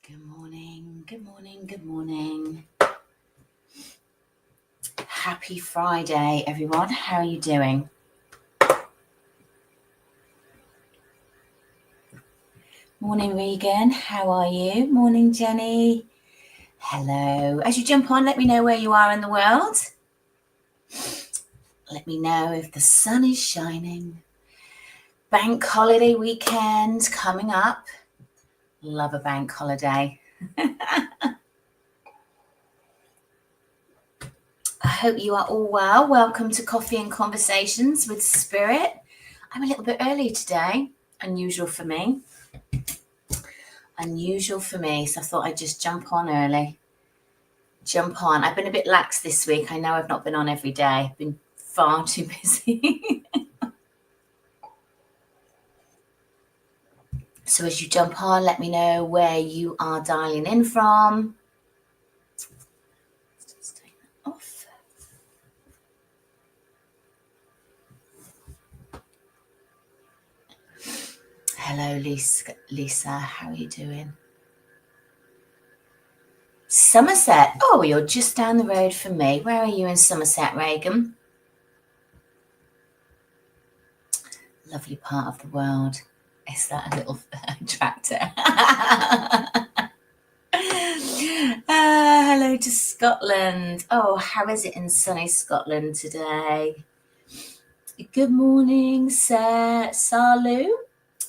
Good morning, good morning, good morning. Happy Friday, everyone. How are you doing? Morning, Regan. How are you? Morning, Jenny. Hello. As you jump on, let me know where you are in the world. Let me know if the sun is shining. Bank holiday weekend coming up. Love a bank holiday. I hope you are all well. Welcome to Coffee and Conversations with Spirit. I'm a little bit early today, unusual for me. So I thought I'd just jump on early. I've been a bit lax this week. I know I've not been on every day. I've been far too busy. So as you jump on, let me know where you are dialing in from. Let's just take that off. Hello, Lisa. How are you doing? Somerset. Oh, you're just down the road from me. Where are you in Somerset, Regan? Lovely part of the world. Is that a little tractor? Hello to Scotland. Oh, how is it in sunny Scotland today? Good morning, Sarlu.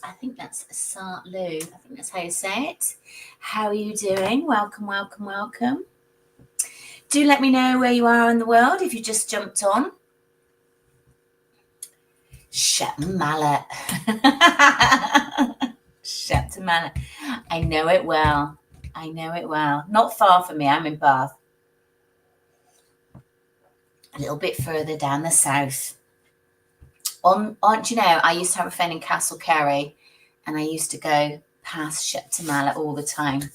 I think that's Sarlu. I think that's how you say it. How are you doing? Welcome, welcome, welcome. Do let me know where you are in the world if you just jumped on. Shepton Mallet. Shepton Mallet. I know it well. Not far from me. I'm in Bath. A little bit further down the south. Do you know, I used to have a friend in Castle Kerry, and I used to go past Shepton Mallet all the time.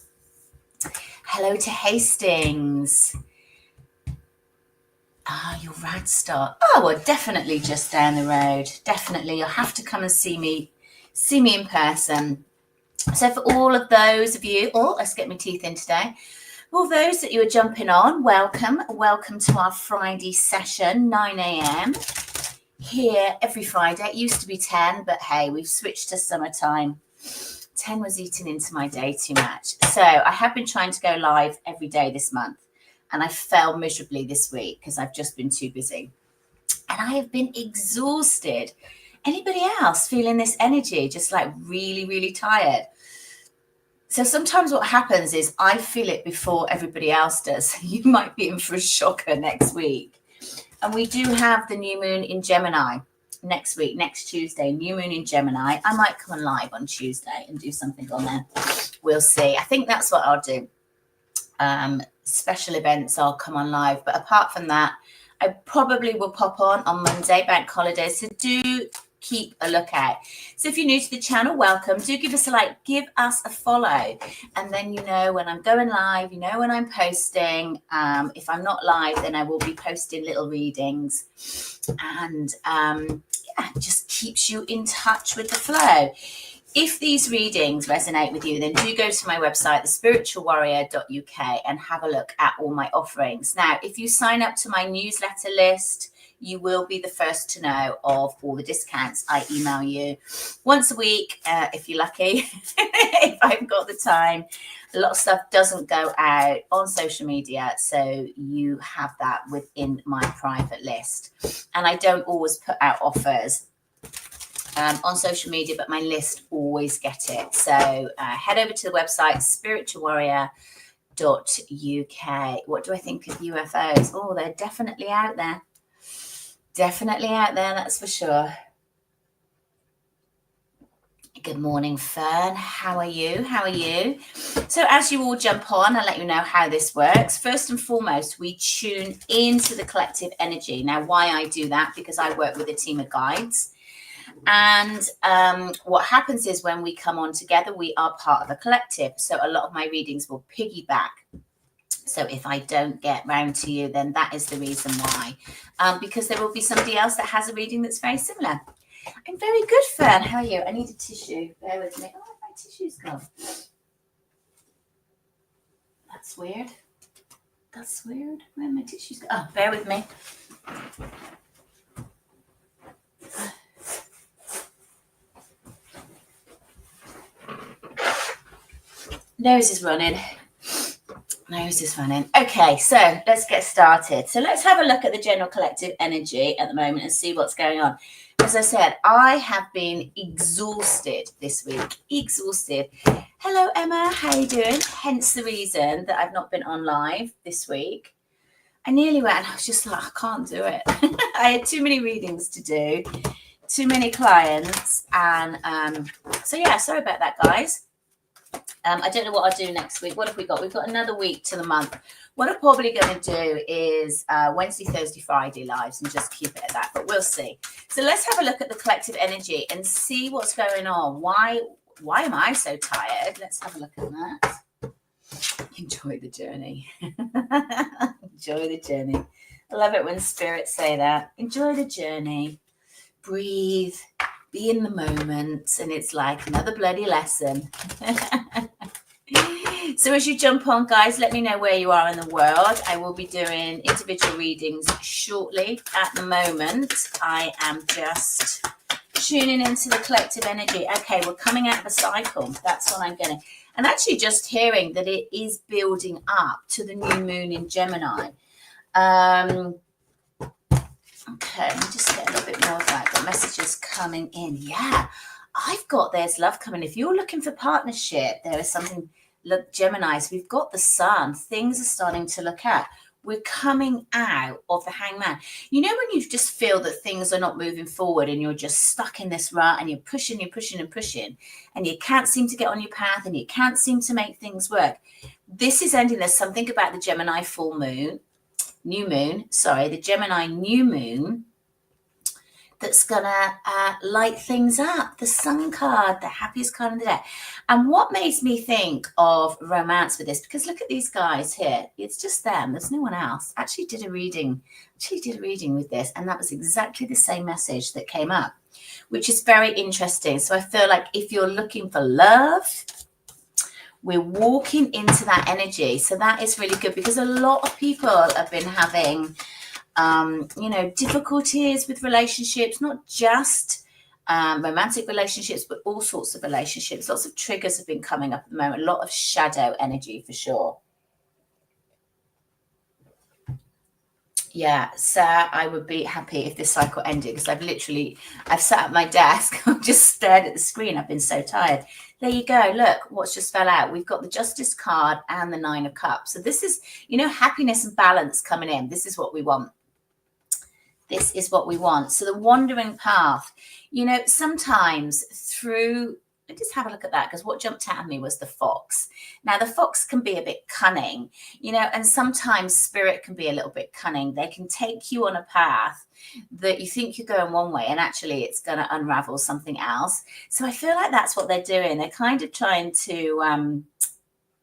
Hello to Hastings. You're Radstock. Oh, well, definitely just down the road. Definitely, you'll have to come and see me in person. So for all of those of you, let's get my teeth in today. All those that you are jumping on, welcome to our Friday session, 9 a.m. here every Friday. It used to be 10, but hey, we've switched to summertime. 10 was eating into my day too much. So I have been trying to go live every day this month, and I fell miserably this week because I've just been too busy. And I have been exhausted. Anybody else feeling this energy, just like really, really tired? So sometimes what happens is I feel it before everybody else does. You might be in for a shocker next week. And we do have the new moon in Gemini next week, next Tuesday, new moon in Gemini. I might come on live on Tuesday and do something on there. We'll see. I think that's what I'll do. Special events, I'll come on live. But apart from that, I probably will pop on Monday, bank holiday. So do keep a lookout. So if you're new to the channel, welcome. Do give us a like, give us a follow, and then you know when I'm going live, you know when I'm posting. If I'm not live, then I will be posting little readings, and just keeps you in touch with the flow. If these readings resonate with you, then do go to my website, thespiritualwarrior.uk, and have a look at all my offerings. Now, if you sign up to my newsletter list, you will be the first to know of all the discounts. I email you once a week, if you're lucky, if I've got the time. A lot of stuff doesn't go out on social media, so you have that within my private list. And I don't always put out offers on social media, but my list always get it. So head over to the website, spiritualwarrior.uk. What do I think of UFOs? Oh, they're definitely out there. That's for sure. Good morning, Fern. How are you? So as you all jump on, I'll let you know how this works. First and foremost, we tune into the collective energy. Now, why I do that? Because I work with a team of guides. And what happens is when we come on together, we are part of a collective. So a lot of my readings will piggyback. So if I don't get round to you, then that is the reason why. Because there will be somebody else that has a reading that's very similar. I'm very good, Fern. How are you? I need a tissue. Bear with me. Oh, my tissue's gone. That's weird. That's weird. Where are my tissues? Oh, bear with me. Nose is running. Nose is running. Okay, so let's get started. So let's have a look at the general collective energy at the moment and see what's going on. As I said, I have been exhausted this week. Exhausted. Hello, Emma. How you doing? Hence the reason that I've not been on live this week. I nearly went and I was just like, I can't do it. I had too many readings to do, too many clients. And so, yeah, sorry about that, guys. I don't know what I'll do next week. What have we got? We've got another week to the month. What I'm probably going to do is Wednesday, Thursday, Friday lives and just keep it at that. But we'll see. So let's have a look at the collective energy and see what's going on. Why am I so tired? Let's have a look at that. Enjoy the journey. Enjoy the journey. I love it when spirits say that. Enjoy the journey. Breathe. Be in the moment. And it's like another bloody lesson. So as you jump on, guys, let me know where you are in the world. I will be doing individual readings shortly. At the moment, I am just tuning into the collective energy. Okay, we're coming out of a cycle. That's what I'm going to... And actually just hearing that it is building up to the new moon in Gemini. Okay, let me just get a little bit more of that. Got messages coming in. Yeah, I've got There's Love coming. If you're looking for partnership, there is something... Look, Geminis, we've got the sun. Things are starting to look at. We're coming out of the Hangman. You know when you just feel that things are not moving forward and you're just stuck in this rut and you're pushing and you can't seem to get on your path and you can't seem to make things work. This is ending. There's something about the Gemini the Gemini new moon that's gonna light things up. The Sun card, the happiest card in the deck. And what makes me think of romance with this, because look at these guys here. It's just them. There's no one else. Actually did a reading with this, and that was exactly the same message that came up, which is very interesting. So I feel like if you're looking for love, we're walking into that energy. So that is really good, because a lot of people have been having difficulties with relationships, not just romantic relationships, but all sorts of relationships. Lots of triggers have been coming up at the moment. A lot of shadow energy for sure. Yeah, so I would be happy if this cycle ended, because I've sat at my desk, I've just stared at the screen. I've been so tired. There you go. Look, what's just fell out. We've got the Justice card and the Nine of Cups. So this is, happiness and balance coming in. This is what we want. This is what we want. So the wandering path, sometimes through, let's just have a look at that, because what jumped out at me was the fox. Now, the fox can be a bit cunning, and sometimes spirit can be a little bit cunning. They can take you on a path that you think you're going one way, and actually it's going to unravel something else. So I feel like that's what they're doing. They're kind of trying to...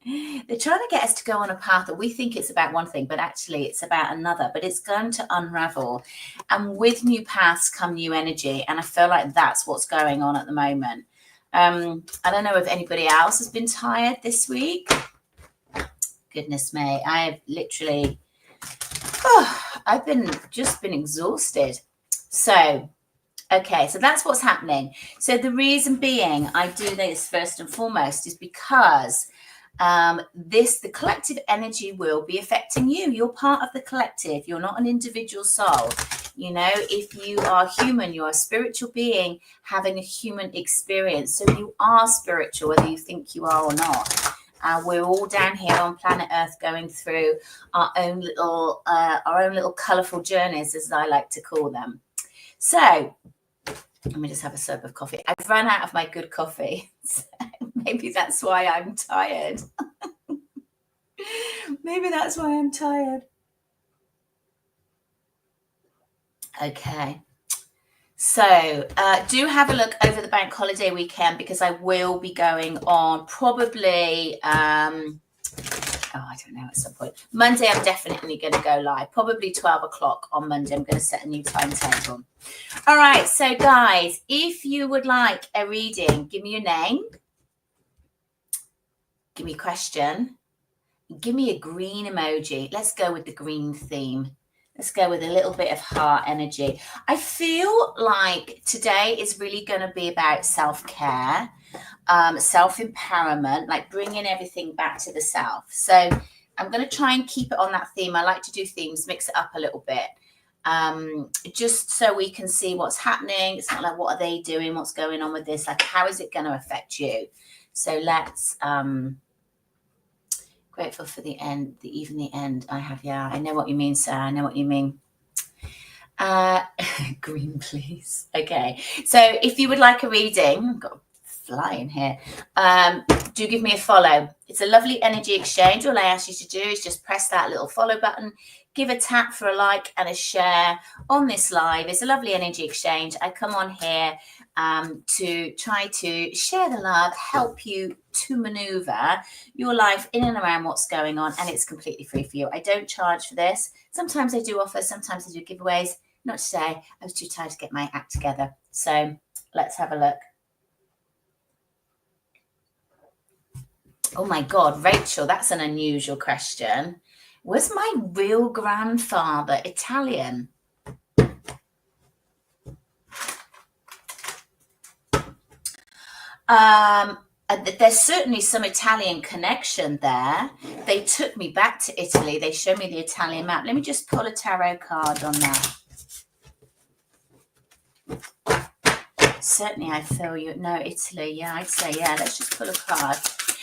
They're trying to get us to go on a path that we think it's about one thing, but actually it's about another, but it's going to unravel. And with new paths come new energy. And I feel like that's what's going on at the moment. I don't know if anybody else has been tired this week. Goodness me. I've literally, I've been exhausted. So, okay, so that's what's happening. So the reason being I do this first and foremost is because the collective energy will be affecting you. You're part of the collective. You're not an individual soul. If you are human, you're a spiritual being having a human experience. So you are spiritual, whether you think you are or not. We're all down here on planet Earth going through our own little colourful journeys, as I like to call them. So let me just have a sip of coffee. I've run out of my good coffee. So maybe that's why I'm tired. Maybe that's why I'm tired. Okay. So do have a look over the bank holiday weekend, because I will be going on probably... I don't know, at some point. Monday, I'm definitely going to go live. Probably 12 o'clock on Monday. I'm going to set a new timetable. All right. So, guys, if you would like a reading, give me your name. Give me a question. Give me a green emoji. Let's go with the green theme. Let's go with a little bit of heart energy. I feel like today is really going to be about self-care, self-empowerment, like bringing everything back to the self. So I'm going to try and keep it on that theme. I like to do themes, mix it up a little bit, just so we can see what's happening. It's not like, what are they doing? What's going on with this? Like, how is it going to affect you? So let's, grateful for the end, even the end I have. Yeah, I know what you mean, sir. I know what you mean. Green, please. Okay. So if you would like a reading, I've got a fly in here. Do give me a follow. It's a lovely energy exchange. All I ask you to do is just press that little follow button, give a tap for a like and a share on this live. It's a lovely energy exchange. I come on here to try to share the love, help you to maneuver your life in and around what's going on, and it's completely free for you. I don't charge for this. Sometimes I do offer, sometimes I do giveaways. Not today. I was too tired to get my act together. So let's have a look. Oh my God, Rachel, that's an unusual question. Was my real grandfather Italian? There's certainly some Italian connection there. They took me back to Italy. They showed me the Italian map. Let me just pull a tarot card on that. Certainly, I feel you. No, Italy. Yeah, I'd say, yeah. Let's just pull a card.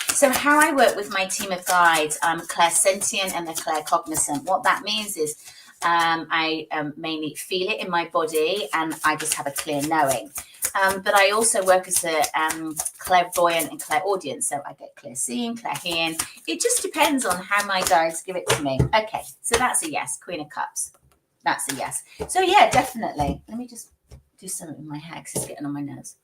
So how I work with my team of guides, I'm clairsentient and they're claircognizant. What that means is I mainly feel it in my body and I just have a clear knowing. But I also work as a clairvoyant and clairaudient. So I get clear seeing, clear hearing. It just depends on how my guides give it to me. Okay, so that's a yes. Queen of Cups. That's a yes. So yeah, definitely. Let me just do something with my hair because it's getting on my nerves.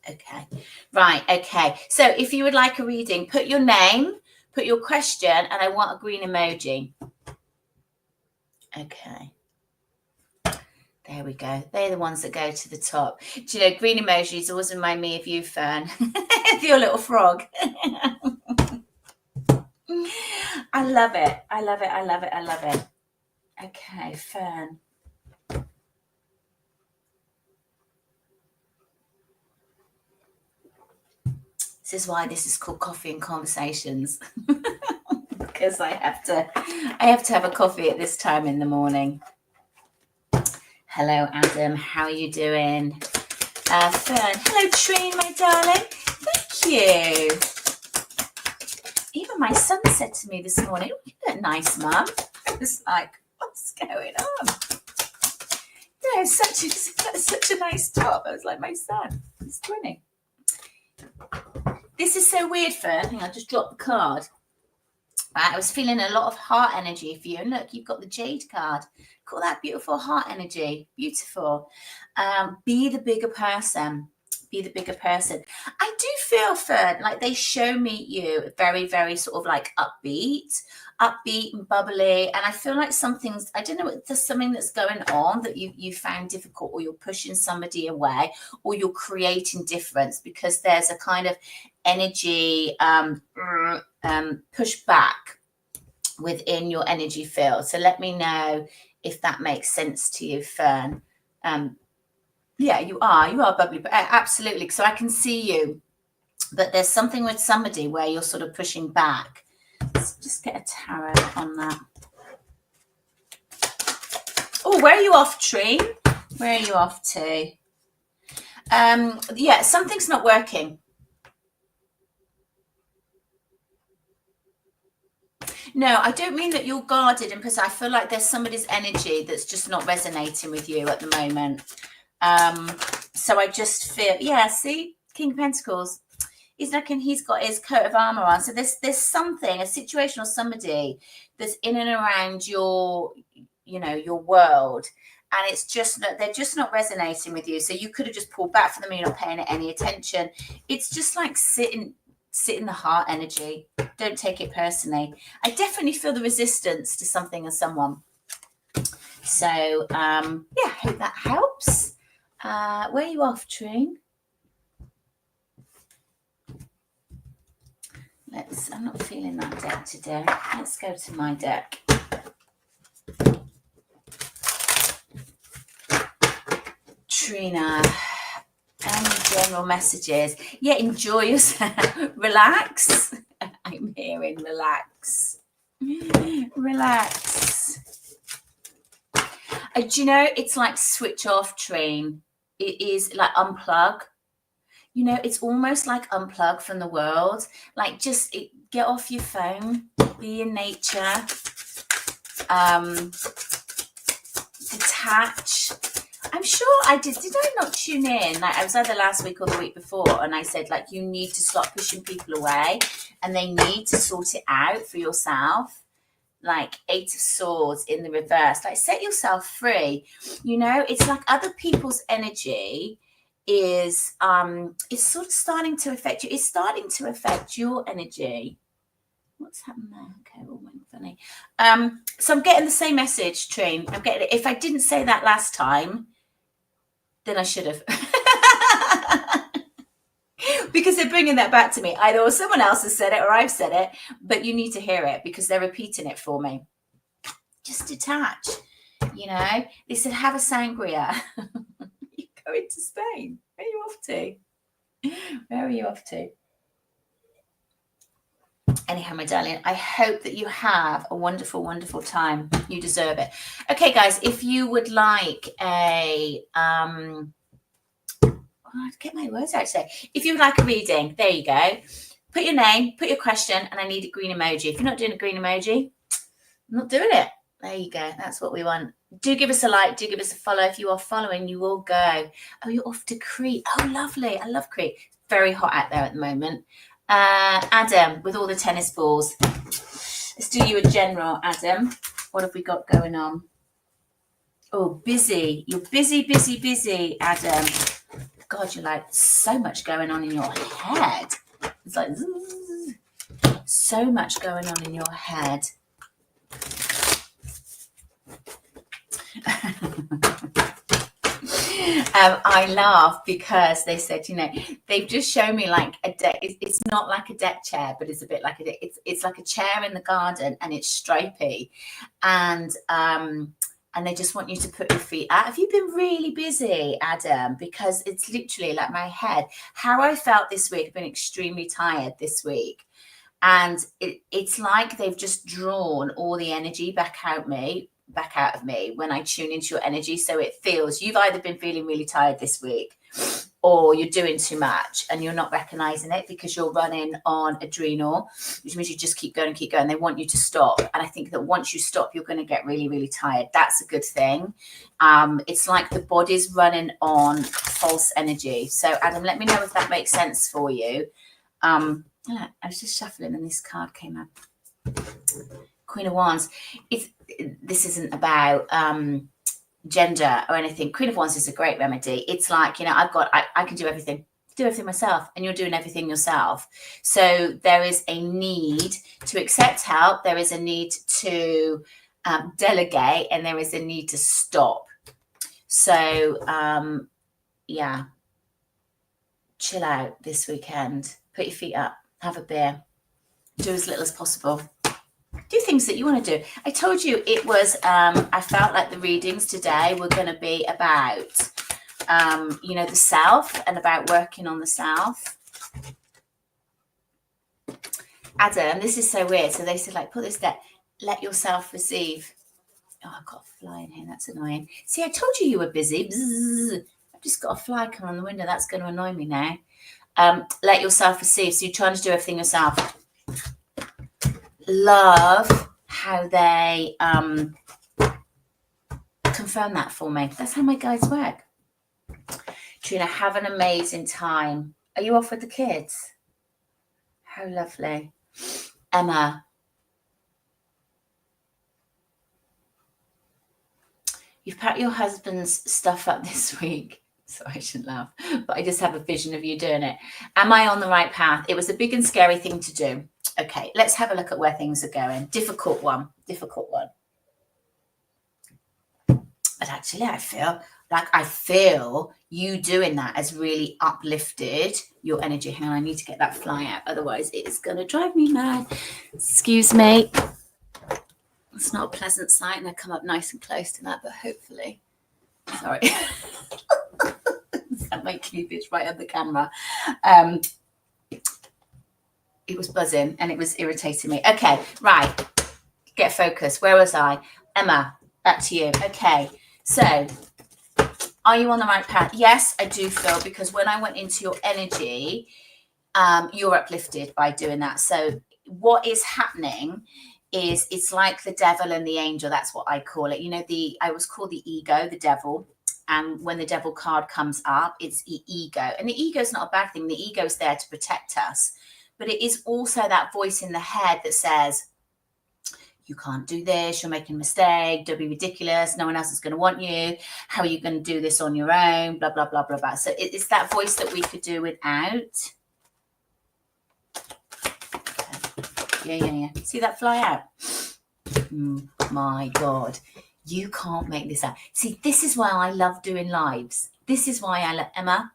Okay, right, okay. So if you would like a reading, put your name, put your question, and I want a green emoji. Okay. There we go. They're the ones that go to the top. Do you know, green emojis always remind me of you, Fern. Your little frog. I love it. I love it. I love it. I love it. Okay, Fern. This is why this is called Coffee and Conversations. Because I have to have a coffee at this time in the morning. Hello, Adam. How are you doing? Fern. Hello, Trine, my darling. Thank you. Even my son said to me this morning, "Oh, you look nice, Mum." I was like, what's going on? Yeah, such a nice top. I was like, my son. He's 20. This is so weird, Fern. I think I just dropped the card. Right, I was feeling a lot of heart energy for you. And look, you've got the Jade card. Call that beautiful heart energy. Beautiful. Be the bigger person. Be the bigger person. I do feel, Fern, like they show me you very, very sort of like upbeat and bubbly. And I feel like something's, I don't know, there's something that's going on that you found difficult, or you're pushing somebody away, or you're creating difference, because there's a kind of energy push back within your energy field. So let me know if that makes sense to you, Fern. Yeah, you are bubbly, absolutely. So I can see you, but there's something with somebody where you're sort of pushing back. Let's just get a tarot on that. Oh, where are you off, Tree? Where are you off to? Yeah, something's not working. No, I don't mean that you're guarded, and because I feel like there's somebody's energy that's just not resonating with you at the moment. So I just feel, yeah, see, King of Pentacles. He's looking, he's got his coat of armor on. So there's something, a situation or somebody that's in and around your, you know, your world. And it's just that they're just not resonating with you. So you could have just pulled back from them and you're not paying it any attention. It's just like sit in the heart energy. Don't take it personally. I definitely feel the resistance to something and someone. So, yeah, hope that helps. Where are you off, Trine? I'm not feeling that deck today. Let's go to my deck. Trina, any general messages? Yeah, enjoy yourself. Relax. I'm hearing relax. Relax. Do you know, it's like switch off, Trine. It is like unplug. You know, it's almost like unplug from the world. Like just get off your phone, be in nature, detach. I'm sure I did I not tune in? Like I was either last week or the week before, and I said like you need to stop pushing people away and they need to sort it out for yourself. Like 8 of Swords in the reverse, like set yourself free. You know, it's like other people's energy is it's sort of starting to affect you. It's starting to affect your energy. What's happened there? Okay, all went funny. So I'm getting the same message, Trine. I'm getting it. If I didn't say that last time, then I should have. Because they're bringing that back to me. Either someone else has said it or I've said it, but you need to hear it because they're repeating it for me. Just detach, you know. They said, have a sangria. You're going to Spain. Where are you off to? Where are you off to? Anyhow, my darling, I hope that you have a wonderful, wonderful time. You deserve it. Okay, guys, if you would like a get my words out today. If you would like a reading, there you go. Put your name, put your question, and I need a green emoji. If you're not doing a green emoji, I'm not doing it. There you go. That's what we want. Do give us a like. Do give us a follow. If you are following, you will go. Oh, you're off to Crete. Oh, lovely. I love Crete. Very hot out there at the moment. Adam, with all the tennis balls. Let's do you a general, Adam. What have we got going on? Oh, busy. You're busy, busy, busy, Adam. God, you're like so much going on in your head. It's like zzz, so much going on in your head. I laugh because they said, you know, they've just shown me like a deck. It's not like a deck chair, but it's a bit like it's like a chair in the garden and it's stripy, and they just want you to put your feet out. Have you been really busy, Adam? Because it's literally like my head. How I felt this week, I've been extremely tired this week. And it's like they've just drawn all the energy back out of me when I tune into your energy. So it feels you've either been feeling really tired this week or you're doing too much and you're not recognizing it because you're running on adrenal, which means you just keep going. They want you to stop. And I think that once you stop, you're going to get really, really tired. That's a good thing. It's like the body's running on false energy. So Adam, let me know if that makes sense for you. I was just shuffling and this card came up. Queen of Wands. This isn't about gender or anything. Queen of Wands is a great remedy. It's like, you know, I can do everything myself, and you're doing everything yourself. So there is a need to accept help. There is a need to delegate, and there is a need to stop. So yeah, chill out this weekend. Put your feet up. Have a beer. Do as little as possible. Do things that you want to do. I told you it was, I felt like the readings today were going to be about, you know, the self and about working on the self. Adam, this is so weird. So they said, like, put this there, let yourself receive. Oh, I've got a fly in here. That's annoying. See, I told you were busy. Bzzz. I've just got a fly coming on the window. That's going to annoy me now. Let yourself receive. So you're trying to do everything yourself. Love how they confirm that for me. That's how my guides work. Trina, have an amazing time. Are you off with the kids? How lovely. Emma. You've packed your husband's stuff up this week. So I shouldn't laugh, but I just have a vision of you doing it. Am I on the right path? It was a big and scary thing to do. Okay, let's have a look at where things are going. Difficult one. But actually, I feel you doing that has really uplifted your energy. Hang on, I need to get that fly out. Otherwise, it's going to drive me mad. Excuse me. It's not a pleasant sight, and I come up nice and close to that, but hopefully. Sorry. That my cleavage right on the camera. It was buzzing and it was irritating me. Okay, right. Get focused. Where was I? Emma, back to you. Okay, so are you on the right path? Yes, I do feel, because when I went into your energy, you're uplifted by doing that. So what is happening is it's like the devil and the angel. That's what I call it. You know, I always call the ego the devil. And when the devil card comes up, it's the ego. And the ego is not a bad thing. The ego is there to protect us. But it is also that voice in the head that says, you can't do this, you're making a mistake, don't be ridiculous, no one else is going to want you, how are you going to do this on your own, blah, blah, blah, blah, blah. So it's that voice that we could do without. Yeah. See that fly out? My God, you can't make this out. See, this is why I love doing lives. This is why I love, Emma,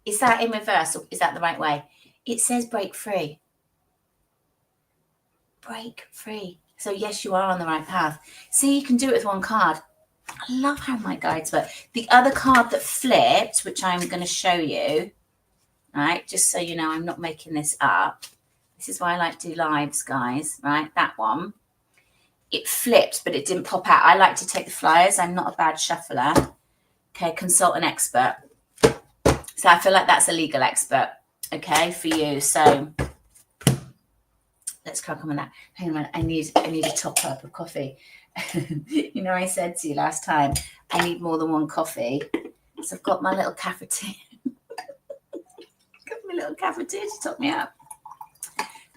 is that in reverse or is that the right way? It says break free. Break free. So yes, you are on the right path. See, you can do it with one card. I love how my guides work. The other card that flipped, which I'm going to show you, right, just so you know, I'm not making this up. This is why I like to do lives, guys, right? That one, it flipped, but it didn't pop out. I like to take the flyers. I'm not a bad shuffler. Okay, consult an expert. So I feel like that's a legal expert, okay, for you. So let's crack on with that. Hang on a minute. I need a top up of coffee. You know, I said to you last time, I need more than one coffee. So I've got my little cafetiere. Got my little cafetiere to top me up.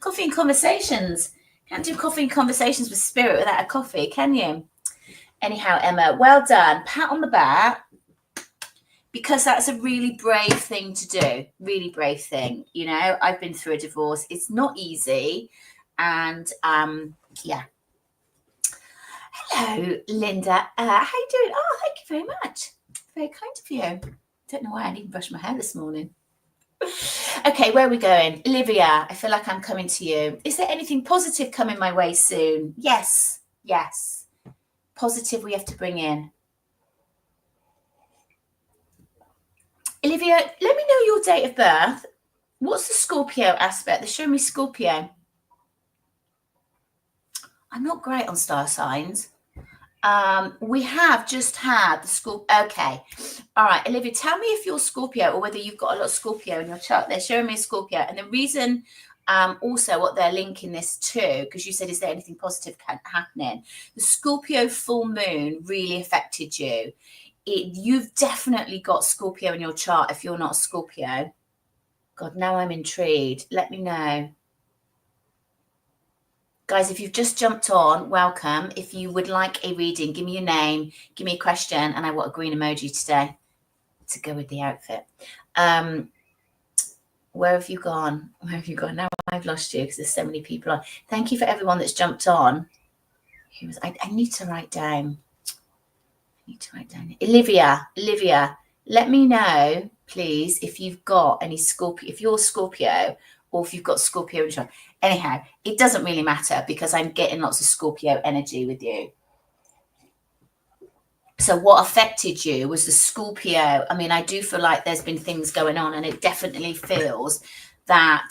Coffee and conversations. Can't do coffee and conversations with spirit without a coffee, can you? Anyhow, Emma, well done. Pat on the back. Because that's a really brave thing to do. Really brave thing. You know, I've been through a divorce. It's not easy. And yeah. Hello, Linda. How you doing? Oh, thank you very much. Very kind of you. Don't know why I didn't brush my hair this morning. Okay, where are we going? Olivia, I feel like I'm coming to you. Is there anything positive coming my way soon? Yes. Positive we have to bring in. Olivia, let me know your date of birth. What's the Scorpio aspect? They're showing me Scorpio. I'm not great on star signs. We have just had the Scorpio. Okay. All right, Olivia, tell me if you're Scorpio or whether you've got a lot of Scorpio in your chart. They're showing me Scorpio. And the reason also what they're linking this to, because you said, is there anything positive happening? The Scorpio full moon really affected you. You've definitely got Scorpio in your chart if you're not a Scorpio. God, now I'm intrigued. Let me know. Guys, if you've just jumped on, welcome. If you would like a reading, give me your name, give me a question, and I want a green emoji today to go with the outfit. Where have you gone? Now I've lost you because there's so many people on. Thank you for everyone that's jumped on. I need to write down. Olivia, let me know, please, if you've got any Scorpio, if you're Scorpio or if you've got Scorpio in chart. Anyhow, it doesn't really matter because I'm getting lots of Scorpio energy with you. So what affected you was the Scorpio. I mean, I do feel like there's been things going on, and it definitely feels that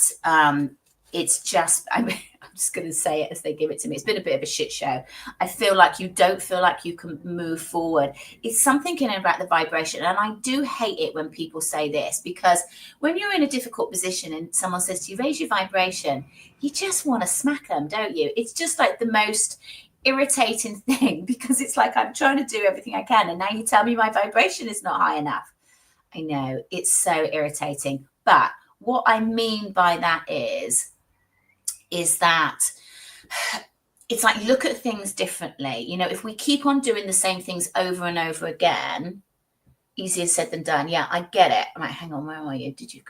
it's just, I'm just going to say it as they give it to me. It's been a bit of a shit show. I feel like you don't feel like you can move forward. It's something in about the vibration. And I do hate it when people say this, because when you're in a difficult position and someone says to you, raise your vibration, you just want to smack them, don't you? It's just like the most irritating thing, because it's like I'm trying to do everything I can. And now you tell me my vibration is not high enough. I know, it's so irritating. But what I mean by that is that it's like, look at things differently. You know, if we keep on doing the same things over and over again, easier said than done. Yeah, I get it. Right, hang on, where are you? Did you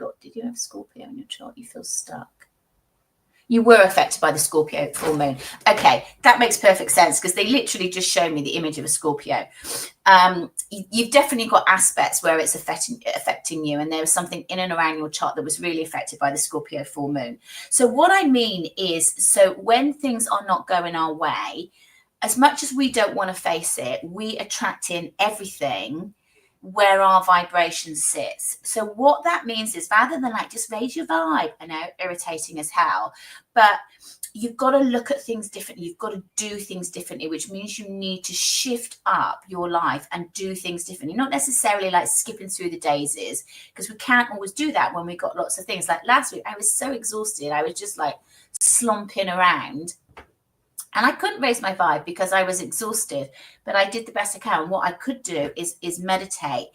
have Scorpio in your chart? You feel stuck. You were affected by the Scorpio full moon. Okay, that makes perfect sense because they literally just showed me the image of a Scorpio. You've definitely got aspects where it's affecting you, and there was something in and around your chart that was really affected by the Scorpio full moon. So what I mean is, so when things are not going our way, as much as we don't want to face it, we attract in everything where our vibration sits. So what that means is, rather than like just raise your vibe, I know, irritating as hell, but you've got to look at things differently. You've got to do things differently, which means you need to shift up your life and do things differently. Not necessarily like skipping through the daisies, because we can't always do that when we've got lots of things. Like last week, I was so exhausted. I was just like slumping around. And I couldn't raise my vibe because I was exhausted, but I did the best I can. What I could do is meditate.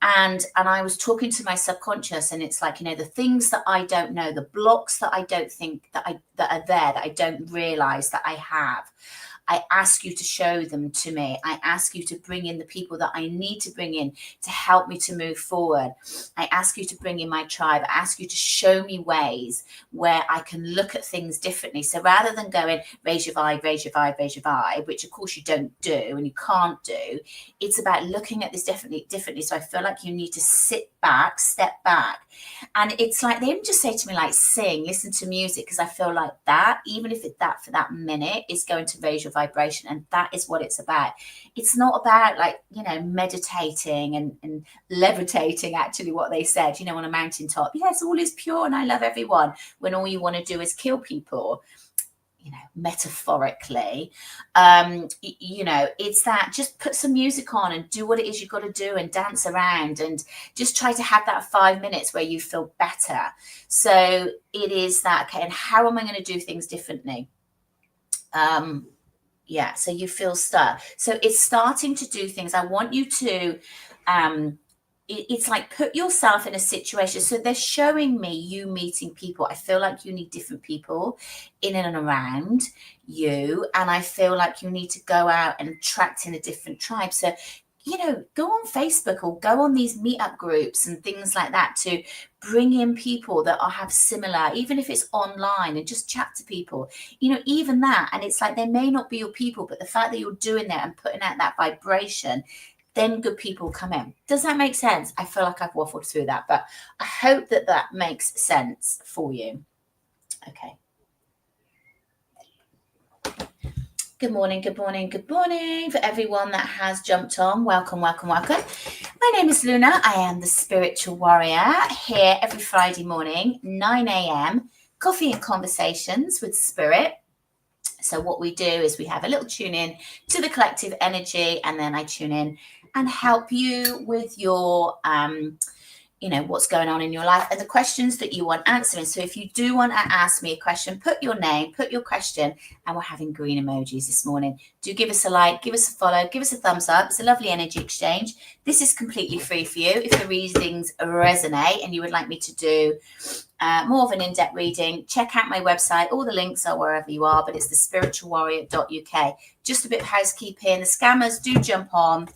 And I was talking to my subconscious, and it's like, you know, the things that I don't know, the blocks that I don't think that are there, that I don't realize that I have. I ask you to show them to me. I ask you to bring in the people that I need to bring in to help me to move forward. I ask you to bring in my tribe. I ask you to show me ways where I can look at things differently. So rather than going, raise your vibe, raise your vibe, raise your vibe, which of course you don't do and you can't do, it's about looking at this differently. So I feel like you need to sit back, step back. And it's like, they didn't just say to me, like, sing, listen to music, because I feel like that, even if it's that for that minute, is going to raise your vibration. And that is what it's about. It's not about, like, you know, meditating and levitating, actually, what they said, you know, on a mountaintop. Yes, all is pure and I love everyone, when all you want to do is kill people. You know, metaphorically, you know, it's that, just put some music on and do what it is you've got to do and dance around and just try to have that 5 minutes where you feel better. So it is that, okay, and how am I going to do things differently? Yeah, so you feel stuck. So it's starting to do things. I want you to, it's like, put yourself in a situation. So they're showing me you meeting people. I feel like you need different people in and around you. And I feel like you need to go out and attract in a different tribe. So, you know, go on Facebook or go on these meetup groups and things like that to bring in people that have similar, even if it's online, and just chat to people, you know, even that. And it's like, they may not be your people, but the fact that you're doing that and putting out that vibration, then good people come in. Does that make sense? I feel like I've waffled through that, but I hope that that makes sense for you. Okay. Good morning, good morning, good morning for everyone that has jumped on. Welcome, welcome, welcome. My name is Luna. I am the Spiritual Warrior, here every Friday morning, 9 a.m, coffee and conversations with Spirit. So what we do is we have a little tune in to the collective energy, and then I tune in and help you with your, you know, what's going on in your life and the questions that you want answering. So if you do want to ask me a question, put your name, put your question, and we're having green emojis this morning. Do give us a like, give us a follow, give us a thumbs up. It's a lovely energy exchange. This is completely free for you. If the readings resonate and you would like me to do more of an in-depth reading, check out my website. All the links are wherever you are, but it's thespiritualwarrior.uk. Just a bit of housekeeping. The scammers do jump on.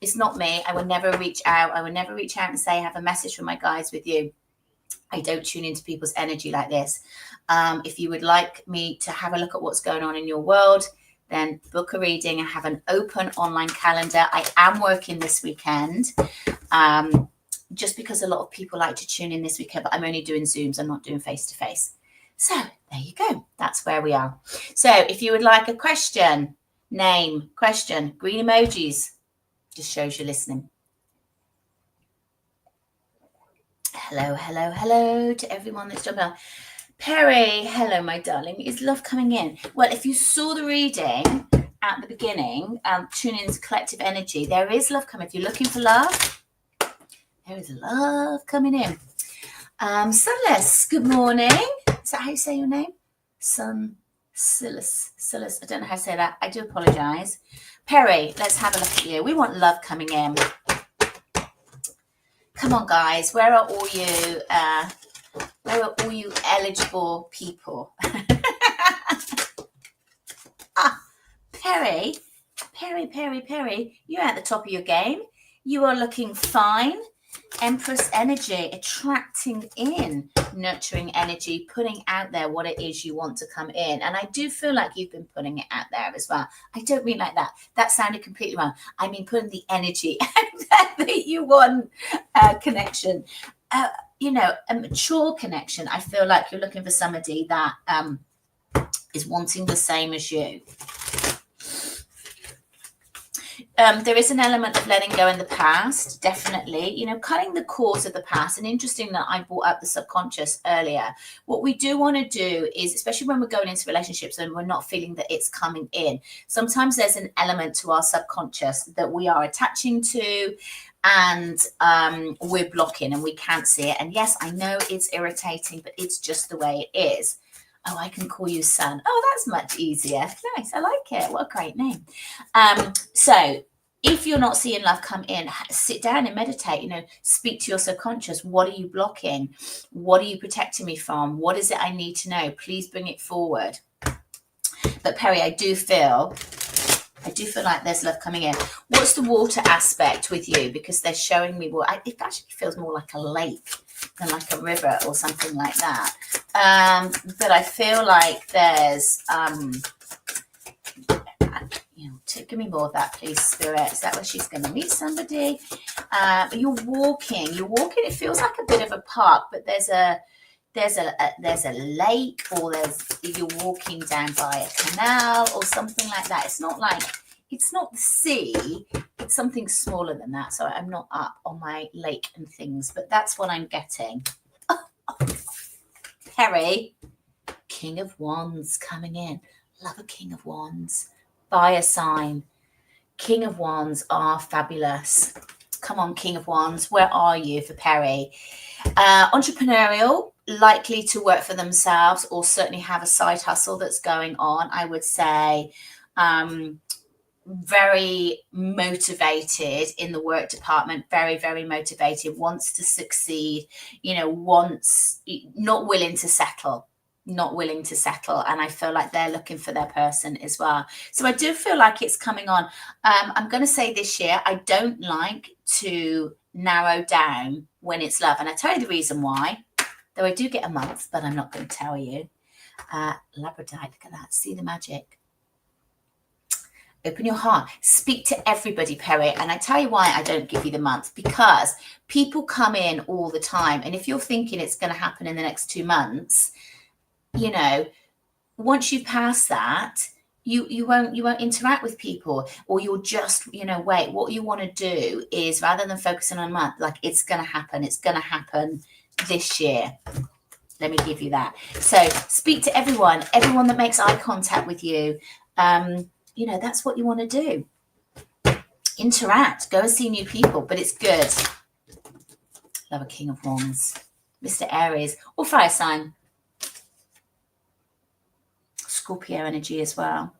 It's not me. I would never reach out. I would never reach out and say, I have a message from my guides with you. I don't tune into people's energy like this. If you would like me to have a look at what's going on in your world, then book a reading. I have an open online calendar. I am working this weekend, just because a lot of people like to tune in this weekend, but I'm only doing Zooms. I'm not doing face-to-face. So there you go. That's where we are. So if you would like a question, name, question, green emojis, just shows you're listening. Hello, hello, hello to everyone that's jumping on. Perry, hello, my darling. Is love coming in? Well, if you saw the reading at the beginning, tune into collective energy. There is love coming. If you're looking for love, there is love coming in. Sunless, good morning. Is that how you say your name? Silas. I don't know how to say that. I do apologize. Perry, let's have a look at you. We want love coming in. Come on, guys. Where are all you? Where are all you eligible people? Perry, you're at the top of your game. You are looking fine. Empress energy, attracting in nurturing energy, putting out there what it is you want to come in. And I do feel like you've been putting it out there as well. I don't mean like that. That sounded completely wrong. I mean putting the energy out there that you want, connection. You know, a mature connection. I feel like you're looking for somebody that is wanting the same as you. There is an element of letting go in the past, definitely, you know, cutting the cords of the past. And interesting that I brought up the subconscious earlier. What we do want to do is, especially when we're going into relationships and we're not feeling that it's coming in, sometimes there's an element to our subconscious that we are attaching to and we're blocking and we can't see it. And yes, I know it's irritating, but it's just the way it is. Oh, I can call you son. Oh, that's much easier. Nice. I like it. What a great name. So if you're not seeing love come in, sit down and meditate, you know, speak to your subconscious. What are you blocking? What are you protecting me from? What is it I need to know? Please bring it forward. But Perry, I do feel like there's love coming in. What's the water aspect with you? Because they're showing me it actually feels more like a lake than like a river or something like that. But I feel like there's, you know, give me more of that, please, Spirit. Is that where she's going to meet somebody? You're walking. It feels like a bit of a park, but there's a lake, or you're walking down by a canal or something like that. It's not the sea. It's something smaller than that. So I'm not up on my lake and things, but that's what I'm getting. Perry, King of Wands coming in. Love a King of Wands. Fire sign. King of Wands are fabulous. Come on, King of Wands. Where are you for Perry? Entrepreneurial, likely to work for themselves or certainly have a side hustle that's going on. I would say very motivated in the work department, very, very motivated, wants to succeed, you know, not willing to settle. And I feel like they're looking for their person as well. So I do feel like it's coming on. I'm going to say this year, I don't like to narrow down when it's love. And I tell you the reason why, though I do get a month, but I'm not going to tell you. Labradorite, look at that. See the magic. Open your heart. Speak to everybody, Perry. And I tell you why I don't give you the month, because people come in all the time. And if you're thinking it's going to happen in the next 2 months, you know, once you pass that, you won't interact with people, or you'll just, you know, wait. What you want to do is, rather than focusing on a month, like it's going to happen this year. Let me give you that. So speak to everyone that makes eye contact with you. You know, that's what you want to do. Interact, go and see new people, but it's good. Love a King of Wands. Mr. Aries or fire sign. Scorpio energy as well.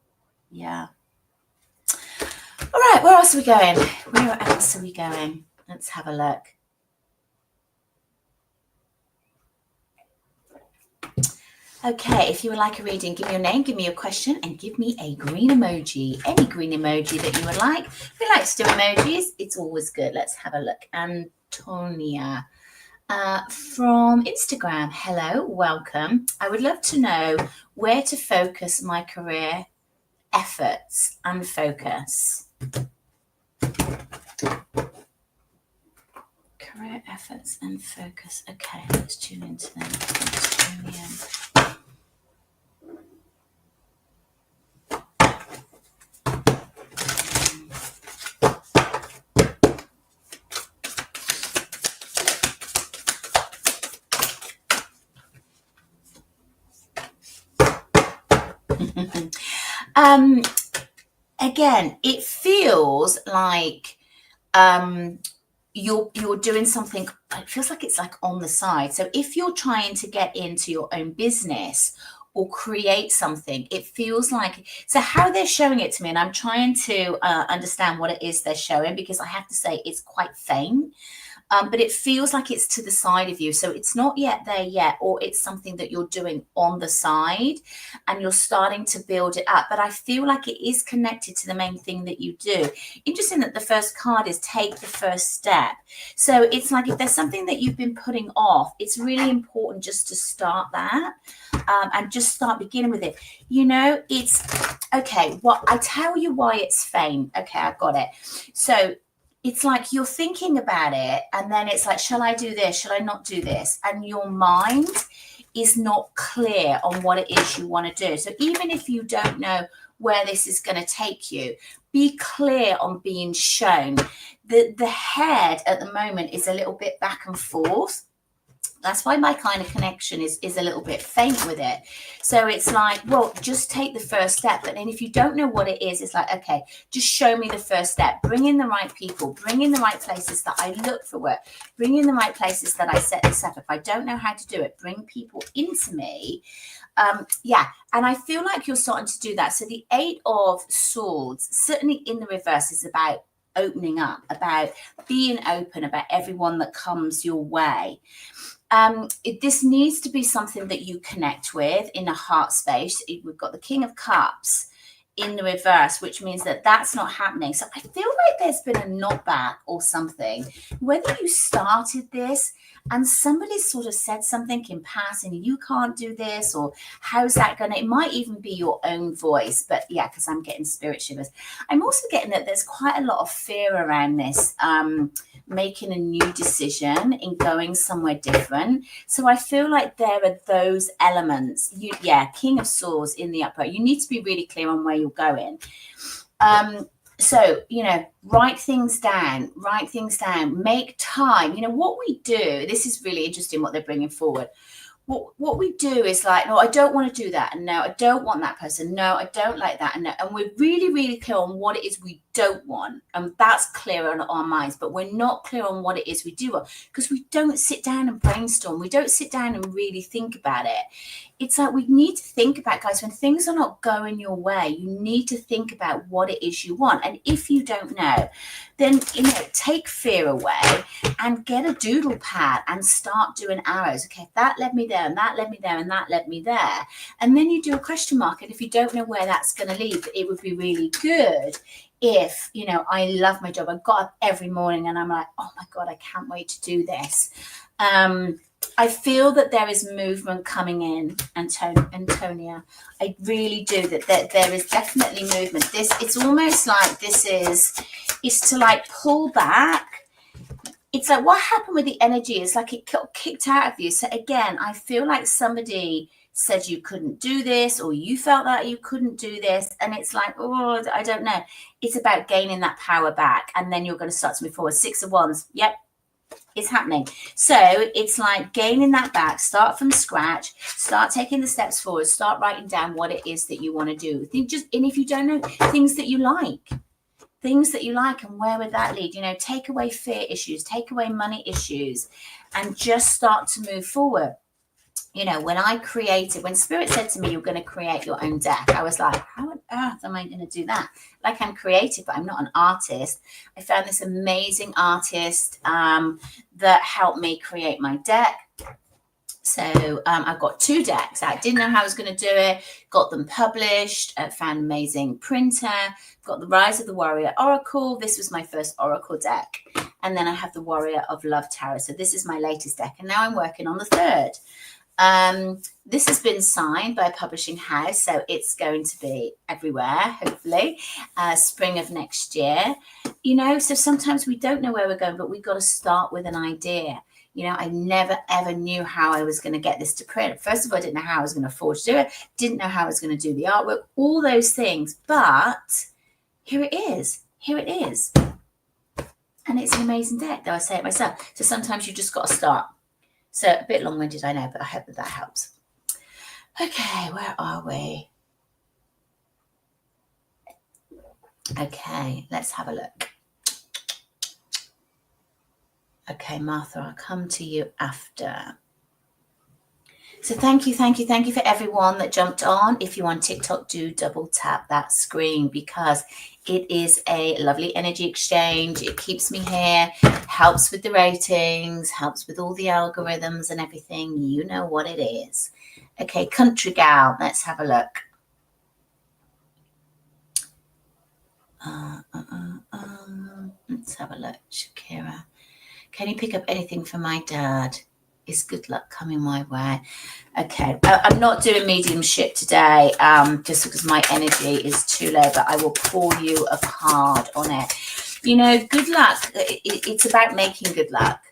Yeah. All right, where else are we going? Let's have a look. Okay, if you would like a reading, give me your name, give me your question, and give me a green emoji. Any green emoji that you would like. We like to do emojis. It's always good. Let's have a look. Antonia from Instagram. Hello, welcome. I would love to know where to focus my career efforts and focus. Career efforts and focus. Okay, let's tune into them. Again, it feels like you're doing something. It feels like it's like on the side. So if you're trying to get into your own business or create something, it feels like, so how they're showing it to me, and I'm trying to understand what it is they're showing, because I have to say it's quite faint. but it feels like it's to the side of you. So it's not yet there yet, or it's something that you're doing on the side and you're starting to build it up. But I feel like it is connected to the main thing that you do. Interesting that the first card is take the first step. So it's like if there's something that you've been putting off, it's really important just to start that and just start beginning with it. You know, it's okay. What I tell you why it's fame. Okay, I got it. So it's like you're thinking about it and then it's like, shall I do this? Shall I not do this? And your mind is not clear on what it is you want to do. So even if you don't know where this is going to take you, be clear on being shown. The head at the moment is a little bit back and forth. That's why my kind of connection is a little bit faint with it. So it's like, well, just take the first step. But then if you don't know what it is, it's like, okay, just show me the first step. Bring in the right people. Bring in the right places that I look for work. Bring in the right places that I set this up. If I don't know how to do it, bring people into me. Yeah, and I feel like you're starting to do that. So the 8 of Swords, certainly in the reverse, is about opening up, about being open, about everyone that comes your way. This needs to be something that you connect with in a heart space. We've got the King of Cups in the reverse, which means that that's not happening. So I feel like there's been a knockback or something. Whether you started this and somebody sort of said something in passing, you can't do this, or how's that going to, it might even be your own voice. But yeah, because I'm getting spirit shivers. I'm also getting that there's quite a lot of fear around this, making a new decision in going somewhere different. So I feel like there are those elements. King of Swords in the upright. You need to be really clear on where you're going. So, you know, write things down, make time. You know, what we do, this is really interesting what they're bringing forward. What we do is like, no, I don't want to do that. And no, I don't want that person. No, I don't like that. And no, and we're really, really clear on what it is we don't want. And that's clear on our minds, but we're not clear on what it is we do want, because we don't sit down and brainstorm. We don't sit down and really think about it. It's like we need to think about, guys, when things are not going your way, you need to think about what it is you want. And if you don't know, then, you know, take fear away and get a doodle pad and start doing arrows. Okay, that led me there, and that led me there, and that led me there. And then you do a question mark. And if you don't know where that's going to lead, it would be really good if, you know, I love my job. I got up every morning and I'm like, oh my God, I can't wait to do this. I feel that there is movement coming in, Antonia. I really do, that there is definitely movement. It's almost like it's to like pull back. It's like what happened with the energy is like it got kicked out of you. So again, I feel like somebody said you couldn't do this, or you felt that you couldn't do this. And it's like, oh, I don't know. It's about gaining that power back. And then you're going to start to move forward. 6 of Wands. Yep. It's happening. So it's like gaining that back, start from scratch, start taking the steps forward, start writing down what it is that you want to do. And if you don't know, things that you like and where would that lead? You know, take away fear issues, take away money issues, and just start to move forward. You know, when Spirit said to me, you're going to create your own deck, I was like, how on earth am I going to do that? Like, I'm creative, but I'm not an artist. I found this amazing artist that helped me create my deck. So I've got 2 decks. I didn't know how I was going to do it. Got them published. Found an amazing printer. Got the Rise of the Warrior Oracle. This was my first Oracle deck. And then I have the Warrior of Love Tarot. So this is my latest deck. And now I'm working on the 3rd. This has been signed by a publishing house, so it's going to be everywhere, hopefully, spring of next year. You know, so sometimes we don't know where we're going, but we've got to start with an idea. You know, I never, ever knew how I was going to get this to print. First of all, I didn't know how I was going to afford to do it. Didn't know how I was going to do the artwork, all those things. But here it is. Here it is. And it's an amazing deck, though I say it myself. So sometimes you just got to start. So a bit long-winded, I know, but I hope that helps. Okay, where are we? Okay, let's have a look. Okay, Martha, I'll come to you after. So thank you for everyone that jumped on. If you're on TikTok, do double tap that screen because it is a lovely energy exchange. It keeps me here, helps with the ratings, helps with all the algorithms and everything. You know what it is. Okay, Country Gal, let's have a look. Let's have a look. Shakira, can you pick up anything for my dad? Is good luck coming my way? Okay, I'm not doing mediumship today just because my energy is too low, but I will pour you a card on it. You know, good luck, it's about making good luck.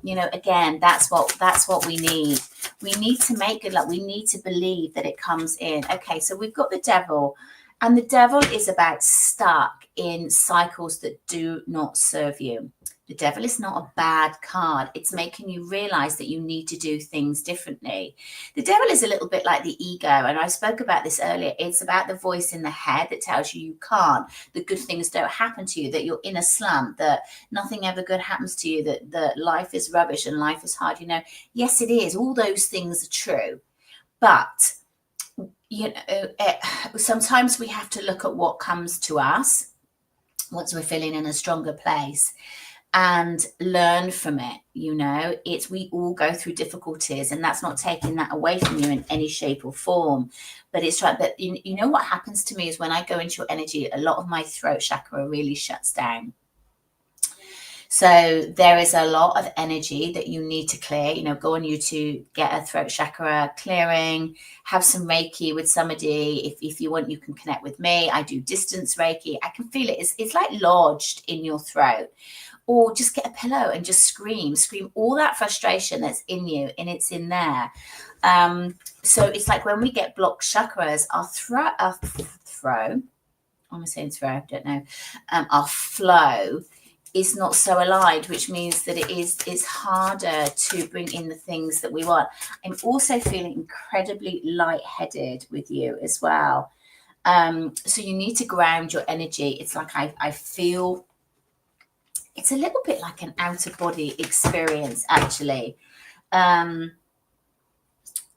You know, again, that's what we need. We need to make good luck. We need to believe that it comes in. Okay, so we've got the devil, and the devil is about stuck in cycles that do not serve you. The devil is not a bad card. It's making you realize that you need to do things differently. The devil is a little bit like the ego, and I spoke about this earlier. It's about the voice in the head that tells you can't, that good things don't happen to you, that you're in a slump, that nothing ever good happens to you, that life is rubbish and life is hard. You know, yes, it is. All those things are true. But, you know, sometimes we have to look at what comes to us once we're feeling in a stronger place and learn from it. You know, it's, we all go through difficulties, and that's not taking that away from you in any shape or form, but it's right. But you know what happens to me is when I go into your energy, a lot of my throat chakra really shuts down. So there is a lot of energy that you need to clear. You know, go on YouTube, get a throat chakra clearing, have some Reiki with somebody. If you want, you can connect with me. I do distance Reiki. I can feel it. It's like lodged in your throat. Or just get a pillow and just scream all that frustration that's in you, and it's in there. So it's like when we get blocked chakras, our throat, I'm saying throat, I don't know, our flow is not so aligned, which means that it's harder to bring in the things that we want. I'm also feeling incredibly lightheaded with you as well. So you need to ground your energy. It's like I feel it's a little bit like an out-of-body experience, actually.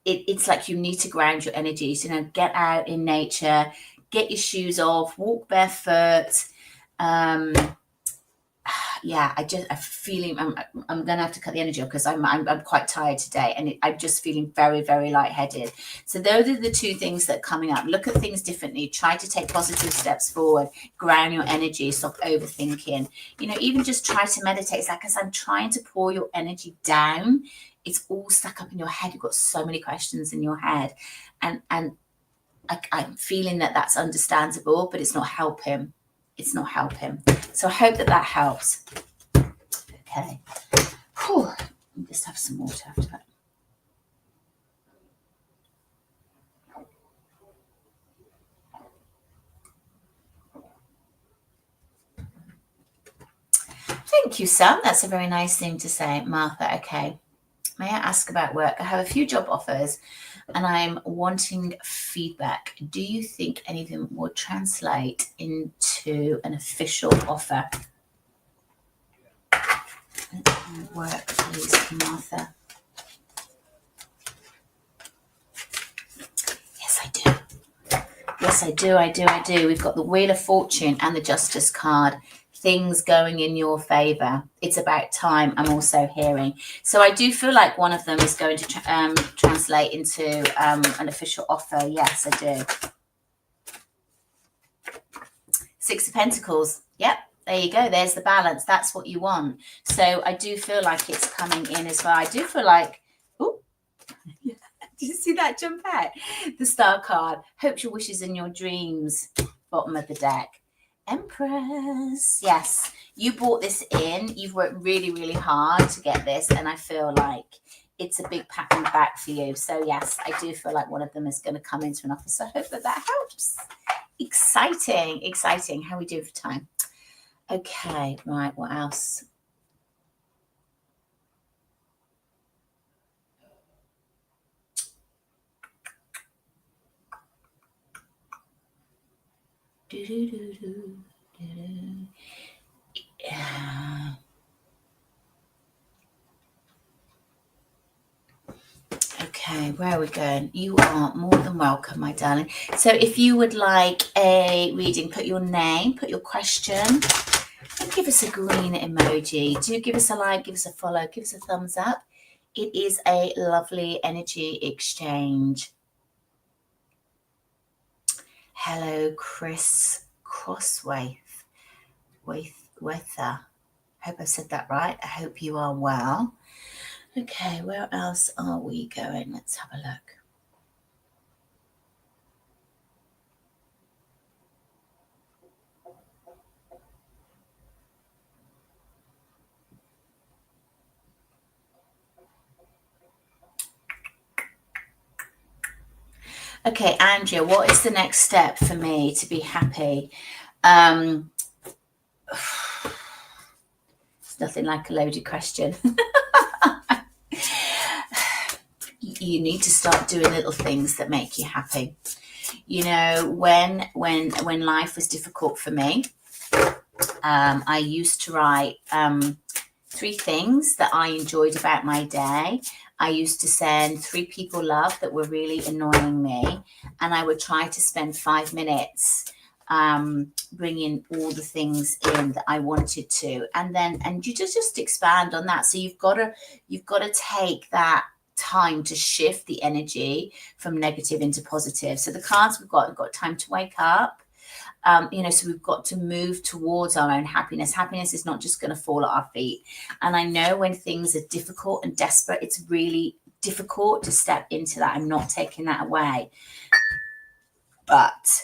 It's like you need to ground your energies, you know, get out in nature, get your shoes off, walk barefoot. Yeah, I'm feeling I'm gonna have to cut the energy off because I'm quite tired today, and I'm just feeling very, very lightheaded. So those are the two things that are coming up. Look at things differently, try to take positive steps forward, ground your energy, stop overthinking. You know, even just try to meditate. It's like as I'm trying to pour your energy down, it's all stuck up in your head. You've got so many questions in your head, and I'm feeling that that's understandable, but it's not helping. It's not helping. So I hope that helps. Okay. Whew. Let me just have some water after that. Thank you, Sam. That's a very nice thing to say, Martha. Okay. May I ask about work? I have a few job offers and I'm wanting feedback. Do you think any of them will translate into an official offer? Work, please, Martha. Yes, I do. Yes, I do. We've got the Wheel of Fortune and the Justice card. Things going in your favor. It's about time, I'm also hearing. So I do feel like one of them is going to translate into an official offer. Yes, I do. Six of Pentacles. Yep. There you go. There's the balance. That's what you want. So I do feel like it's coming in as well. I do feel like, oh, did you see that jump out? The Star card. Hopes your wishes and your dreams. Bottom of the deck. Empress. Yes, you bought this in. You've worked really, really hard to get this. And I feel like it's a big pat on the back for you. So yes, I do feel like one of them is going to come into an offer. So I hope that helps. Exciting, exciting. How are we doing for time? Okay, right, what else? Yeah. Okay, where are we going? You are more than welcome, my darling. So if you would like a reading, put your name, put your question, and give us a green emoji. Do give us a like, give us a follow, give us a thumbs up. It is a lovely energy exchange. Hello, Chris Crosswaith. Weather. I hope I said that right. I hope you are well. Okay, where else are we going? Let's have a look. Okay, Andrea, what is the next step for me to be happy? It's nothing like a loaded question. You need to start doing little things that make you happy. You know, when life was difficult for me, I used to write 3 things that I enjoyed about my day. I used to send 3 people love that were really annoying me, and I would try to spend 5 minutes bringing all the things in that I wanted to, and you just expand on that. So you've got to take that time to shift the energy from negative into positive. So the cards we've got time to wake up. So we've got to move towards our own happiness. Happiness is not just going to fall at our feet. And I know when things are difficult and desperate, it's really difficult to step into that. I'm not taking that away. But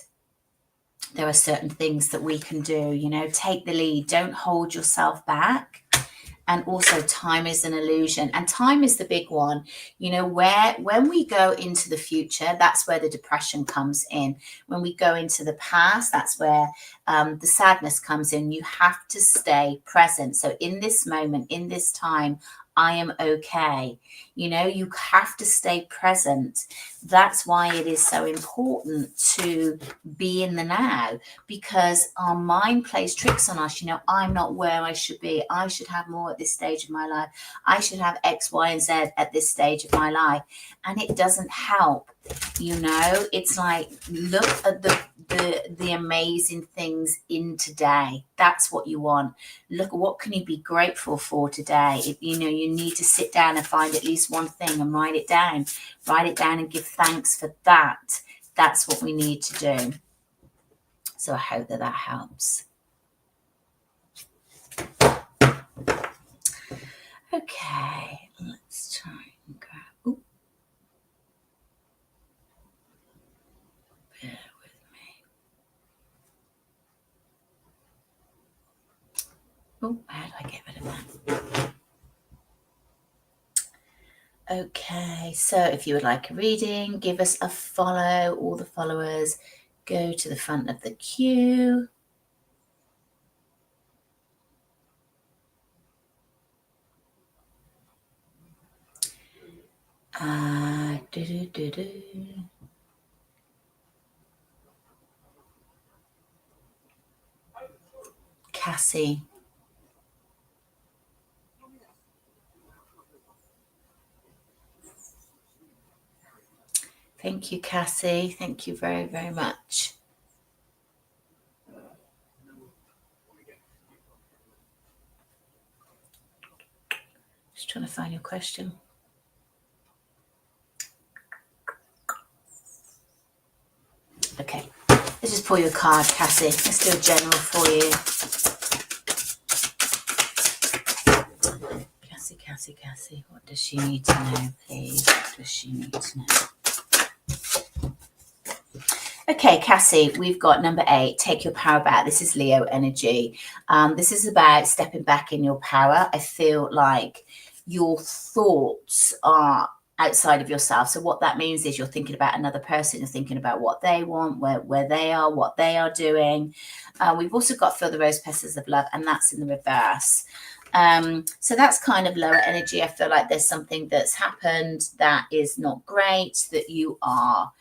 there are certain things that we can do, take the lead. Don't hold yourself back. And also time is an illusion, and time is the big one. When we go into the future, that's where the depression comes in. When we go into the past, that's where the sadness comes in. You have to stay present. So in this moment, in this time, I am okay. You have to stay present. That's why it is so important to be in the now, because our mind plays tricks on us. I'm not where I should be. I should have more at this stage of my life. I should have X, Y, and Z at this stage of my life. And it doesn't help. It's like, look at the amazing things in today. That's what you want. Look at what can you be grateful for today. You need to sit down and find at least one thing and write it down and give thanks for that. That's what we need to do. So I hope that helps. Okay, let's try and grab. Ooh. Bear with me. Oh, how do I get rid of that? Okay, so if you would like a reading, give us a follow. All the followers, go to the front of the queue. Cassie. Thank you, Cassie. Thank you very, very much. Just trying to find your question. Okay, let's just pull your card, Cassie. Let's do a general for you. Cassie, what does she need to know, please? What does she need to know? Okay, Cassie, we've got number 8, take your power back. This is Leo energy. This is about stepping back in your power. I feel like your thoughts are outside of yourself. So what that means is you're thinking about another person, you're thinking about what they want, where they are, what they are doing. We've also got Feel the Rose Petals of Love, and that's in the reverse. So that's kind of lower energy. I feel like there's something that's happened that is not great, that you are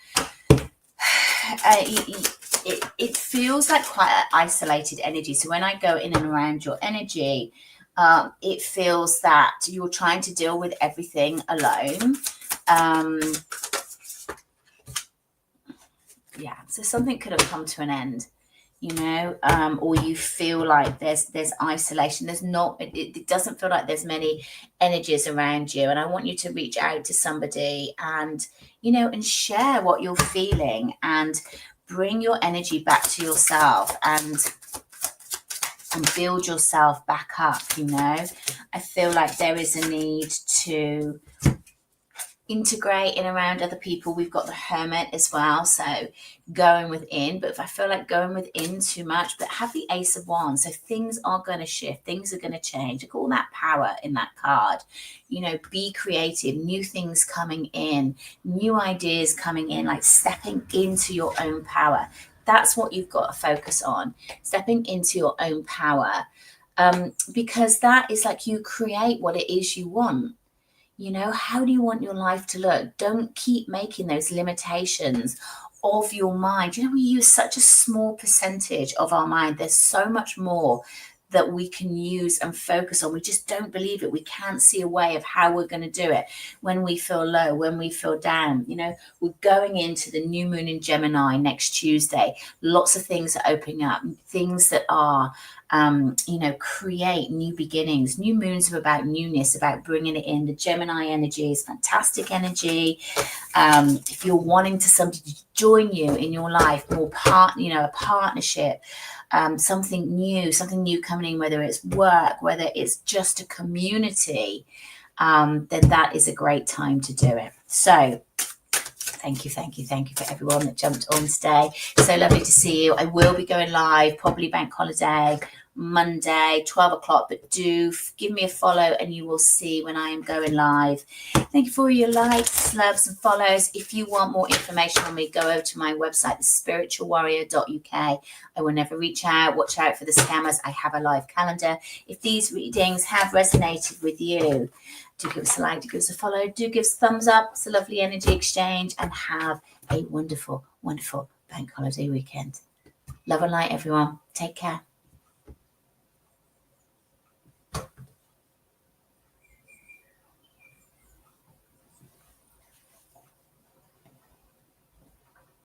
it feels like quite an isolated energy. So when I go in and around your energy, it feels that you're trying to deal with everything alone. Yeah, so something could have come to an end, you know, or you feel like there's isolation. There's not, it doesn't feel like there's many energies around you. And I want you to reach out to somebody and, you know, and share what you're feeling and bring your energy back to yourself and build yourself back up, you know. I feel like there is a need to integrate in around other people. We've got the Hermit as well, so going within. But if I feel like going within too much, but have the Ace of Wands, so things are going to shift, things are going to change. Look at all that power in that card. You know, be creative, new things coming in, new ideas coming in, like stepping into your own power. That's what you've got to focus on, stepping into your own power, because that is like you create what it is you want. You know, how do you want your life to look? Don't keep making those limitations of your mind. You know, we use such a small percentage of our mind. There's so much more that we can use and focus on. We just don't believe it. We can't see a way of how we're going to do it when we feel low, when we feel down. You know, we're going into the new moon in Gemini next Tuesday. Lots of things are opening up, things that are you know, create new beginnings. New moons are about newness, about bringing it in. The Gemini energy is fantastic energy. If you're wanting to somebody to join you in your life, more you know, a partnership, something new coming in, whether it's work, whether it's just a community, then that is a great time to do it. So thank you for everyone that jumped on today. So lovely to see you. I will be going live, probably bank holiday, Monday, 12 o'clock, but do give me a follow and you will see when I am going live. Thank you for your likes, loves and follows. If you want more information on me, go over to my website, thespiritualwarrior.uk. I will never reach out. Watch out for the scammers. I have a live calendar. If these readings have resonated with you, do give us a like, do give us a follow, do give us a thumbs up. It's a lovely energy exchange, and have a wonderful, wonderful bank holiday weekend. Love and light, everyone. Take care.